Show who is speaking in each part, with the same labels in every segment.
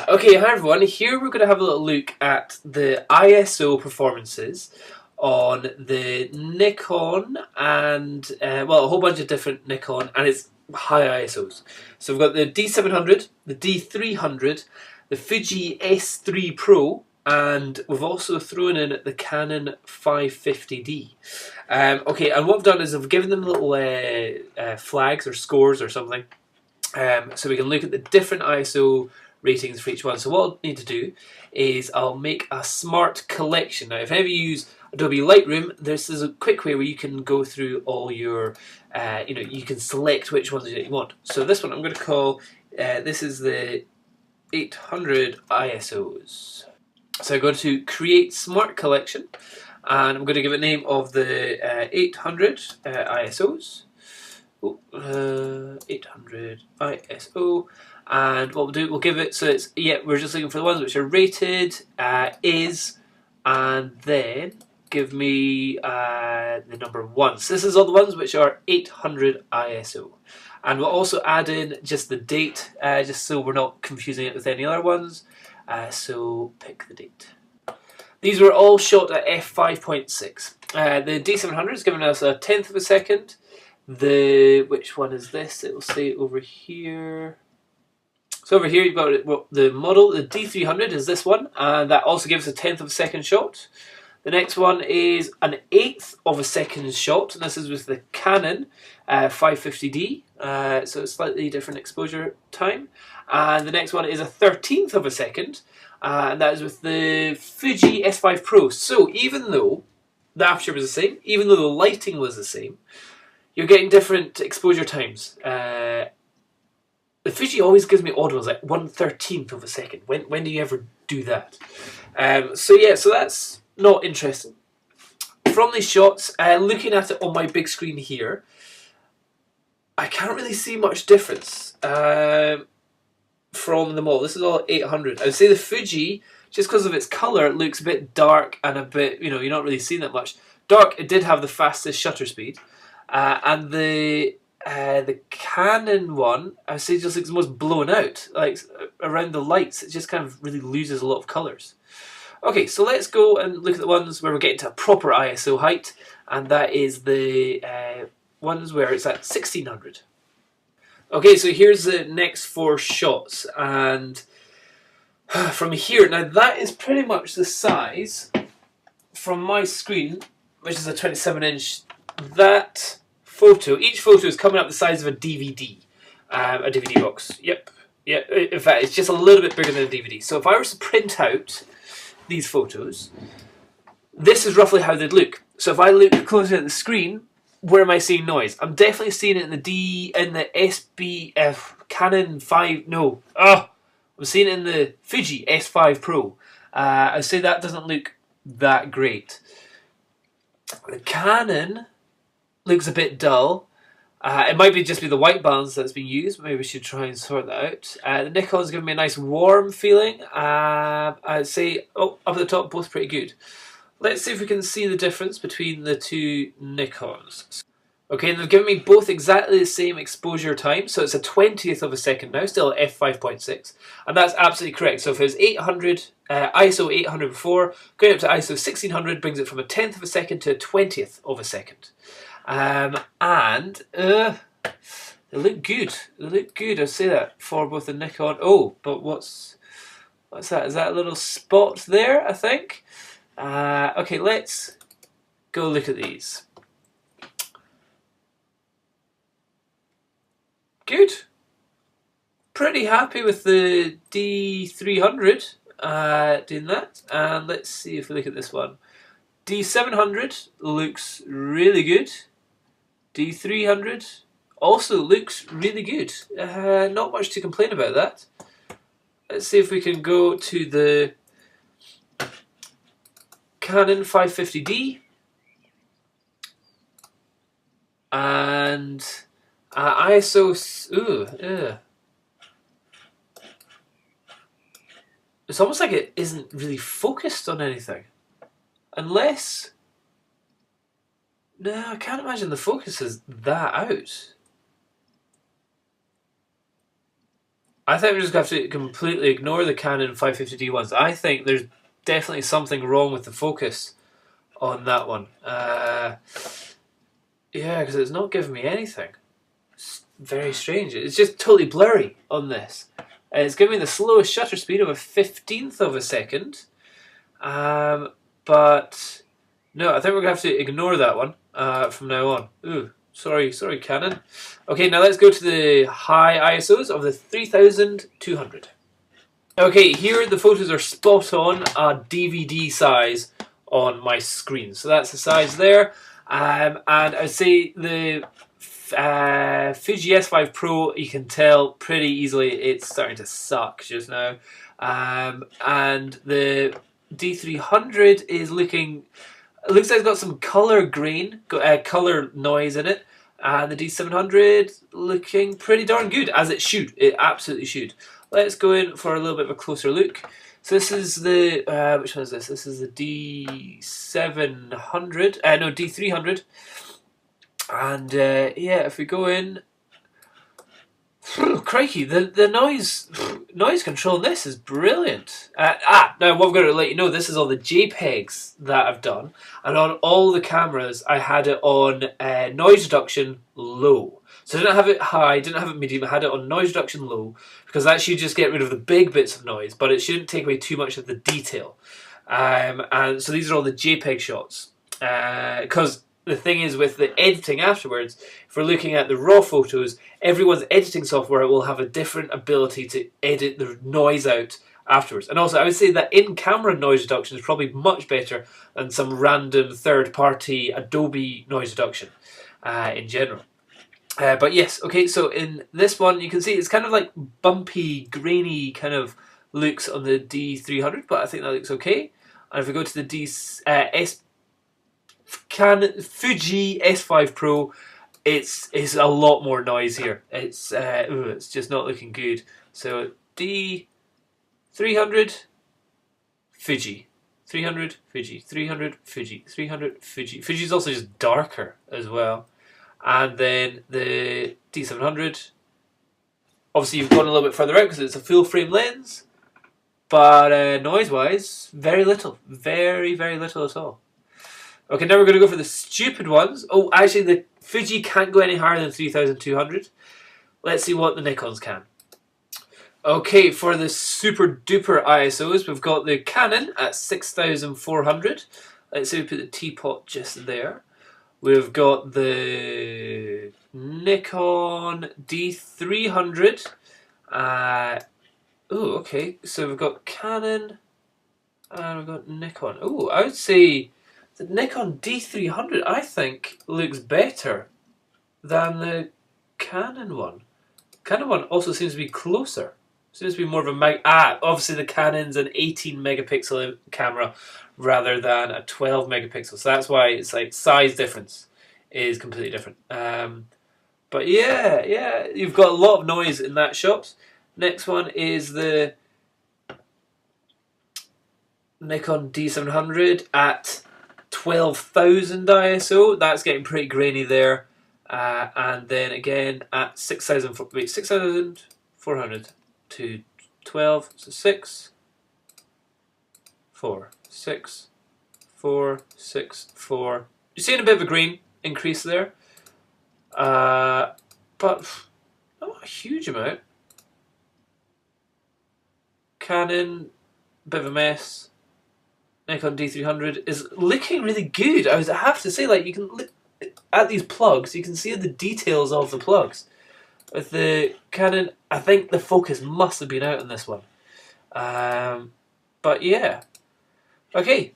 Speaker 1: Okay, hi everyone. Here we're going to have a little look at the ISO performances on the Nikon and, well, a whole bunch of different Nikon and its high ISOs. So we've got the D700, the D300, the Fuji S5pro, and we've also thrown in the Canon 550D. Okay, and what I've done is I've given them little flags or scores or something, so we can look at the different ISO ratings for each one. So what I'll need to do is I'll make a smart collection. Now if ever you use Adobe Lightroom, this is a quick way where you can go through all your, you can select which ones you want. So this one I'm going to call, this is the 800 ISOs. So I go to create smart collection and I'm going to give a name of the 800 ISOs. 800 ISO, and what we'll do, we'll give it, so it's, we're just looking for the ones which are rated, and then give me the number 1. So this is all the ones which are 800 ISO, and we'll also add in just the date, just so we're not confusing it with any other ones, so pick the date. These were all shot at f5.6. The D700 is giving us a 1/10 of a second. Which one is this? It will say over here. So over here you've got the model. The D300 is this one, and that also gives a 1/10 of a second shot. The next one is an 1/8 of a second shot, and this is with the Canon 550D, so it's slightly different exposure time. And the next one is a 1/13 of a second, and that is with the Fuji S5pro. So even though the aperture was the same, even though the lighting was the same, you're getting different exposure times. The Fuji always gives me odd ones, like 1/13 of a second. When do you ever do that? So that's not interesting. From these shots, looking at it on my big screen here, I can't really see much difference from them all. This is all 800. I would say the Fuji, just because of its colour, it looks a bit dark and a bit, you're not really seeing that much. Dark, it did have the fastest shutter speed. And the Canon one, I would say, just looks most blown out, like around the lights. It just kind of really loses a lot of colours. Okay, so let's go and look at the ones where we're getting to a proper ISO height, and that is the ones where it's at 1600. Okay, so here's the next 4 shots, and from here, now that is pretty much the size from my screen, which is a 27-inch. That photo, each photo is coming up the size of a DVD, a DVD box. Yep. In fact, it's just a little bit bigger than a DVD. So if I was to print out these photos, this is roughly how they'd look. So if I look closely at the screen, where am I seeing noise? I'm definitely seeing it in the Canon 5. No, I'm seeing it in the Fuji S5pro. I'd say that doesn't look that great. The Canon looks a bit dull. It might just be the white balance that's been used. Maybe we should try and sort that out. The Nikon's giving me a nice warm feeling. I'd say, up at the top, both pretty good. Let's see if we can see the difference between the two Nikons. Okay, and they've given me both exactly the same exposure time, so it's a 20th of a second now, still at f5.6, and that's absolutely correct. So if it was 800, ISO 800 before, going up to ISO 1600 brings it from a 1/10 of a second to a 20th of a second. And they look good. They look good, I'll say that, for both the Nikon. Oh, but what's that? Is that a little spot there, I think? Okay, let's go look at these. Good. Pretty happy with the D300 doing that. And let's see if we look at this one. D700 looks really good. D300 also looks really good. Not much to complain about that. Let's see if we can go to the Canon 550D and ISO. It's almost like it isn't really focused on anything. Unless, no, I can't imagine the focus is that out. I think we're just going to have to completely ignore the Canon 550D ones. I think there's definitely something wrong with the focus on that one. Yeah, because it's not giving me anything. It's very strange. It's just totally blurry on this. It's giving me the slowest shutter speed of a 15th of a second. But no, I think we're going to have to ignore that one from now on. Ooh, sorry Canon. Okay, now let's go to the high ISOs of the 3200. Okay, here the photos are spot on a DVD size on my screen. So that's the size there. And I'd say the Fuji S5pro, you can tell pretty easily it's starting to suck just now. And the D300 is looking, it looks like it's got some color grain, color noise in it. And the D700 looking pretty darn good, as it should. It absolutely should. Let's go in for a little bit of a closer look. So this is the, which one is this? This is the D700, no, D300. And yeah, if we go in, crikey, the noise control in this is brilliant. Now what I've got to let you know, this is all the JPEGs that I've done, and on all the cameras I had it on noise reduction low. So I didn't have it high, didn't have it medium, I had it on noise reduction low, because that should just get rid of the big bits of noise, but it shouldn't take away too much of the detail. And so these are all the JPEG shots, because the thing is with the editing afterwards, if we're looking at the raw photos, everyone's editing software will have a different ability to edit the noise out afterwards. And also I would say that in-camera noise reduction is probably much better than some random third-party Adobe noise reduction in general. But yes, okay, so in this one you can see it's kind of like bumpy, grainy kind of looks on the D300, but I think that looks okay. And if we go to the Fuji S5pro, it's a lot more noise here. It's just not looking good. So D300 Fuji, 300 Fuji, 300 Fuji, 300 Fuji. Fuji's also just darker as well. And then the D700, obviously you've gone a little bit further out because it's a full frame lens, but noise wise, very little, very little at all. Okay, now we're going to go for the stupid ones. Oh, actually the Fuji can't go any higher than 3200. Let's see what the Nikons can. Okay, for the super duper ISOs, we've got the Canon at 6400. Let's say we put the teapot just there. We've got the Nikon D300. Oh, okay, so we've got Canon and we've got Nikon. Oh, I would say the Nikon D300, I think, looks better than the Canon one. Canon one also seems to be closer. Seems to be more of a obviously the Canon's an 18 megapixel camera rather than a 12 megapixel. So that's why it's like size difference is completely different. But yeah, you've got a lot of noise in that shot. Next one is the Nikon D700 at 12,000 ISO. That's getting pretty grainy there. And then again at 6,400 to 12, so 6, 4, 6, 4, 6, 4. You're seeing a bit of a grain increase there, but not a huge amount. Canon, bit of a mess. Nikon D300 is looking really good. I have to say, like, you can look at these plugs, you can see the details of the plugs. With the Canon, I think the focus must have been out on this one. But yeah. Okay,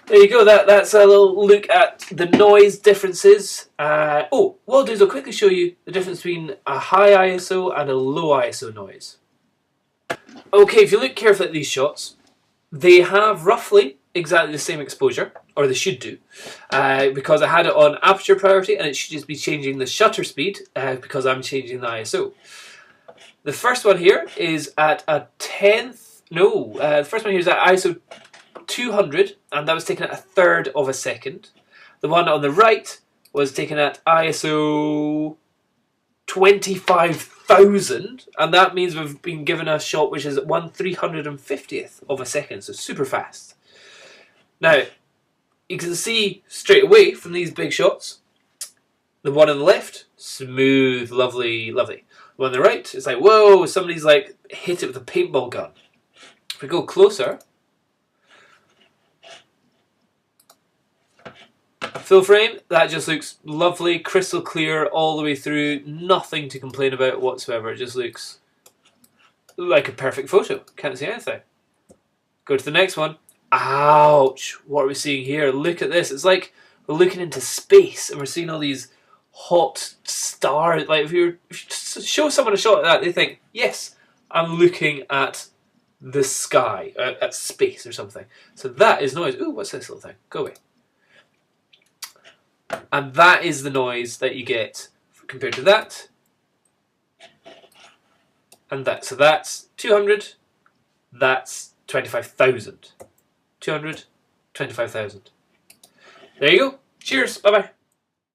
Speaker 1: there you go. That's a little look at the noise differences. Oh, what I'll do is I'll quickly show you the difference between a high ISO and a low ISO noise. Okay, if you look carefully at these shots, they have roughly exactly the same exposure, or they should do, because I had it on aperture priority and it should just be changing the shutter speed because I'm changing the ISO. The first one here is at a 10th, no, the first one here is at ISO 200 and that was taken at 1/3 of a second. The one on the right was taken at ISO 25 25,000, and that means we've been given a shot which is at 1/350th of a second, so super fast. Now, you can see straight away from these big shots, the one on the left, smooth, lovely, lovely. The one on the right, it's like, whoa, somebody's like hit it with a paintball gun. If we go closer, full frame, that just looks lovely, crystal clear all the way through, nothing to complain about whatsoever. It just looks like a perfect photo, can't see anything. Go to the next one. Ouch, what are we seeing here? Look at this, it's like we're looking into space and we're seeing all these hot stars. Like if you show someone a shot like that, they think, yes, I'm looking at the sky, at space or something. So that is noise. Ooh, what's this little thing? Go away. And that is the noise that you get compared to that and that. So that's 200, that's 25,000. 200, 25,000. There you go. Cheers. Bye-bye.